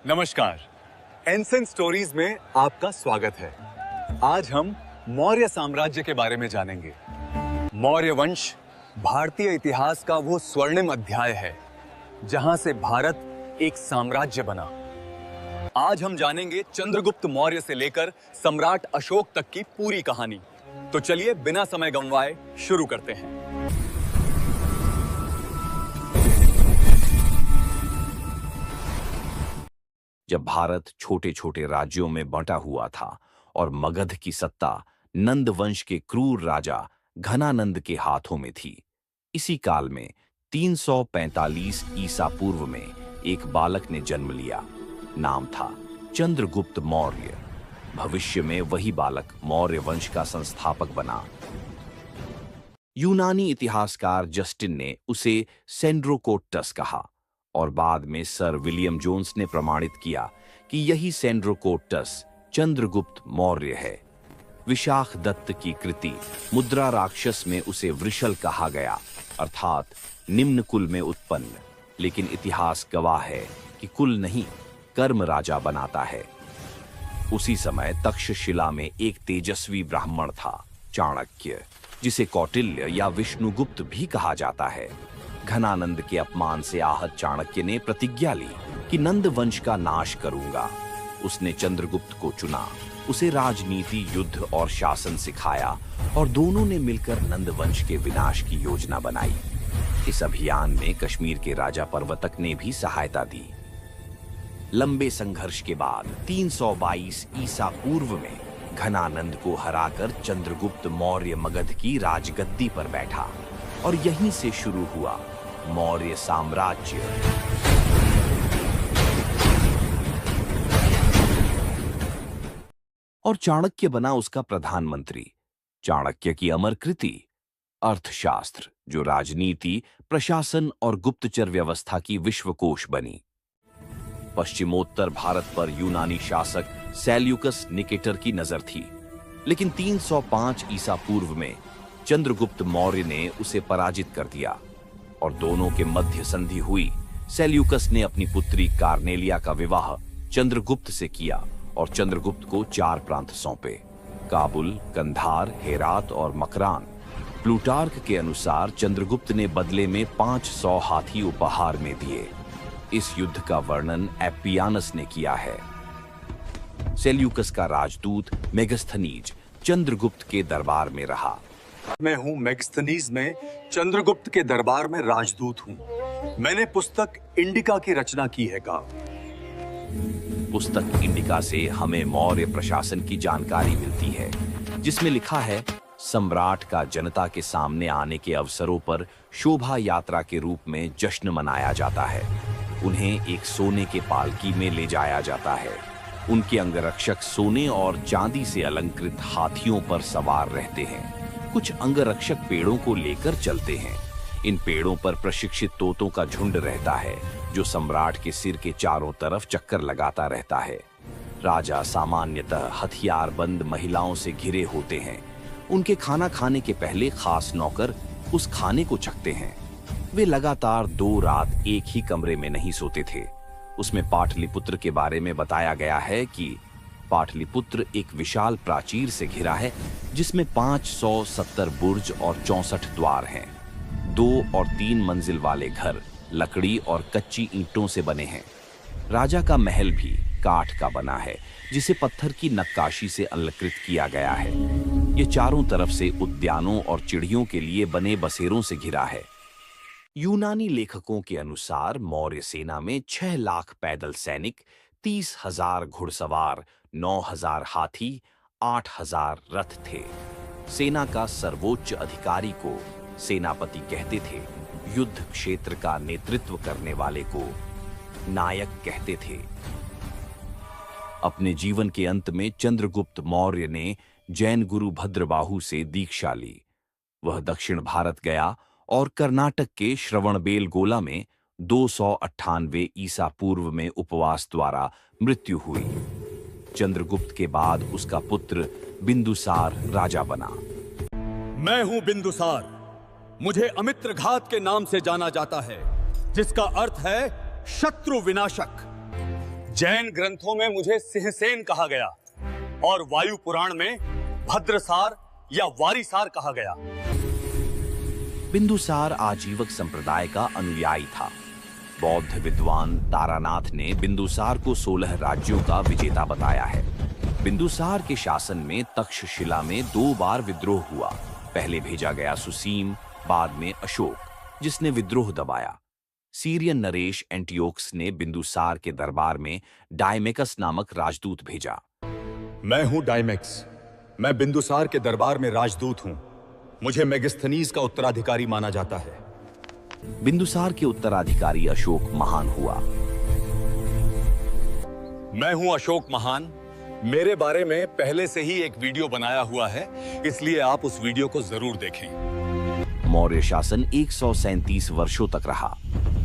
नमस्कार, एनसेन स्टोरीज में आपका स्वागत है। आज हम मौर्य साम्राज्य के बारे में जानेंगे। मौर्य वंश भारतीय इतिहास का वो स्वर्णिम अध्याय है जहां से भारत एक साम्राज्य बना। आज हम जानेंगे चंद्रगुप्त मौर्य से लेकर सम्राट अशोक तक की पूरी कहानी। तो चलिए बिना समय गंवाए शुरू करते हैं। जब भारत छोटे छोटे राज्यों में बंटा हुआ था और मगध की सत्ता नंद वंश के क्रूर राजा घनानंद के हाथों में थी, इसी काल में 345 ईसा पूर्व में एक बालक ने जन्म लिया। नाम था चंद्रगुप्त मौर्य। भविष्य में वही बालक मौर्य वंश का संस्थापक बना। यूनानी इतिहासकार जस्टिन ने उसे सेंड्रोकोट्टस कहा और बाद में सर विलियम जोन्स ने प्रमाणित किया कि यही सेंड्रोकोट्टस चंद्रगुप्त मौर्य है। विशाख दत्त की कृति मुद्रा राक्षस में उसे वृषल कहा गया, अर्थात निम्न कुल में उत्पन्न, लेकिन इतिहास गवाह है कि कुल नहीं, कर्म राजा बनाता है। उसी समय तक्षशिला में एक तेजस्वी ब्राह्मण था, चाणक्य, जिसे कौटिल्य या विष्णुगुप्त भी कहा जाता है। घनानंद के अपमान से आहत चाणक्य ने प्रतिज्ञा ली कि नंद वंश का नाश करूंगा। उसने चंद्रगुप्त को चुना, उसे राजनीति, युद्ध और शासन सिखाया और दोनों ने मिलकर नंद वंश के विनाश की योजना बनाई। इस अभियान में कश्मीर के राजा पर्वतक ने भी सहायता दी। लंबे संघर्ष के बाद 322 ईसा पूर्व में घनानंद को हराकर चंद्रगुप्त मौर्य मगध की राजगद्दी पर बैठा और यहीं से शुरू हुआ मौर्य साम्राज्य। और चाणक्य बना उसका प्रधानमंत्री। चाणक्य की अमर कृति अर्थशास्त्र, जो राजनीति, प्रशासन और गुप्तचर व्यवस्था की विश्वकोश बनी। पश्चिमोत्तर भारत पर यूनानी शासक सेल्यूकस निकेटर की नजर थी, लेकिन 305 ईसा पूर्व में चंद्रगुप्त मौर्य ने उसे पराजित कर दिया और दोनों के मध्य संधि हुई। सेल्यूकस ने अपनी पुत्री कार्नेलिया का विवाह चंद्रगुप्त से किया और चंद्रगुप्त को 4 प्रांत सौंपे: काबुल, कंधार, हेरात और मकरान। प्लूटार्क के अनुसार चंद्रगुप्त ने बदले में 500 हाथी उपहार में दिए। इस युद्ध का वर्णन एप्पियानस ने किया है। सेल्यूकस का राजदूत मेगस्थनीज चंद्रगुप्त के दरबार में रहा। मैं हूं मेगस्थनीज में चंद्रगुप्त के दरबार में राजदूत हूं। मैंने पुस्तक इंडिका की रचना की है। पुस्तक इंडिका से हमें मौर्य प्रशासन की जानकारी मिलती है, जिसमें लिखा है, सम्राट का जनता के सामने आने के अवसरों पर शोभा यात्रा के रूप में जश्न मनाया जाता है। उन्हें एक सोने के पालकी में ले जाया जाता है। उनके अंगरक्षक सोने और चांदी से अलंकृत हाथियों पर सवार रहते हैं। कुछ अंगरक्षक पेड़ों को लेकर चलते हैं। इन पेड़ों पर प्रशिक्षित तोतों का झुंड रहता है, जो सम्राट के सिर के चारों तरफ चक्कर लगाता रहता है। राजा सामान्यतः हथियारबंद महिलाओं से घिरे होते हैं। उनके खाना खाने के पहले खास नौकर उस खाने को चखते हैं। वे लगातार 2 रात एक ही कमरे में नहीं सोते थे। उसमें पाटलिपुत्र के बारे में बताया गया है कि पाटलिपुत्र एक विशाल प्राचीर से घिरा है, जिसमें 570 बुर्ज और 64 द्वार हैं। 2 और 3 मंजिल वाले घर लकड़ी और कच्ची ईंटों से बने हैं। राजा का महल भी काठ का बना है, जिसे पत्थर की नक्काशी से अलंकृत किया गया है। ये चारों तरफ से उद्यानों और चिड़ियों के लिए बने बसेरों से घिरा है। यूनानी लेखकों के अनुसार मौर्य सेना में 6 लाख पैदल सैनिक, 30,000 घुड़सवार, 9,000 हाथी, 8,000 रथ थे। सेना का सर्वोच्च अधिकारी को सेनापति कहते थे। युद्ध क्षेत्र का नेतृत्व करने वाले को नायक कहते थे। अपने जीवन के अंत में चंद्रगुप्त मौर्य ने जैन गुरु भद्रबाहु से दीक्षा ली। वह दक्षिण भारत गया और कर्नाटक के श्रवणबेलगोला में 298 ईसा पूर्व में उपवास द्वारा मृत्यु हुई। चंद्रगुप्त के बाद उसका पुत्र बिंदुसार राजा बना। मैं हूं बिंदुसार। मुझे अमित्र घात के नाम से जाना जाता है, जिसका अर्थ है शत्रु विनाशक। जैन ग्रंथों में मुझे सिंहसेन कहा गया और वायु पुराण में भद्रसार या वारीसार कहा गया। बिंदुसार आजीवक संप्रदाय का अनुयायी था। बौद्ध विद्वान तारानाथ ने बिंदुसार को 16 राज्यों का विजेता बताया है। बिंदुसार के शासन में तक्षशिला में 2 बार विद्रोह हुआ। पहले भेजा गया सुसीम, बाद में अशोक, जिसने विद्रोह दबाया। सीरियन नरेश एंटियोक्स ने बिंदुसार के दरबार में डायमेकस नामक राजदूत भेजा। मैं हूं डायमेक्स। मैं बिंदुसार के दरबार में राजदूत हूं। मुझे मेगिस्थनीज का उत्तराधिकारी माना जाता है। बिंदुसार के उत्तराधिकारी अशोक महान हुआ। मैं हूं अशोक महान। मेरे बारे में पहले से ही एक वीडियो बनाया हुआ है, इसलिए आप उस वीडियो को जरूर देखें। मौर्य शासन 137 वर्षों तक रहा।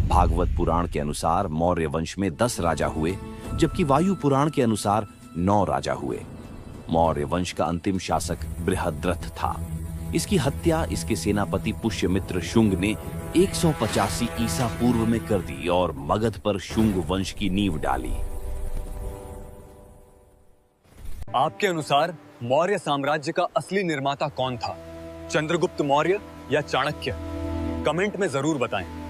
भागवत पुराण के अनुसार मौर्य वंश में 10 राजा हुए, जबकि वायु पुराण के अनुसार 9 राजा हुए। मौर्य वंश का अंतिम शासक बृहद्रथ था। इसकी हत्या इसके सेनापति पुष्यमित्र शुंग ने 185 ईसा पूर्व में कर दी और मगध पर शुंग वंश की नींव डाली। आपके अनुसार मौर्य साम्राज्य का असली निर्माता कौन था? चंद्रगुप्त मौर्य या चाणक्य? कमेंट में जरूर बताएं।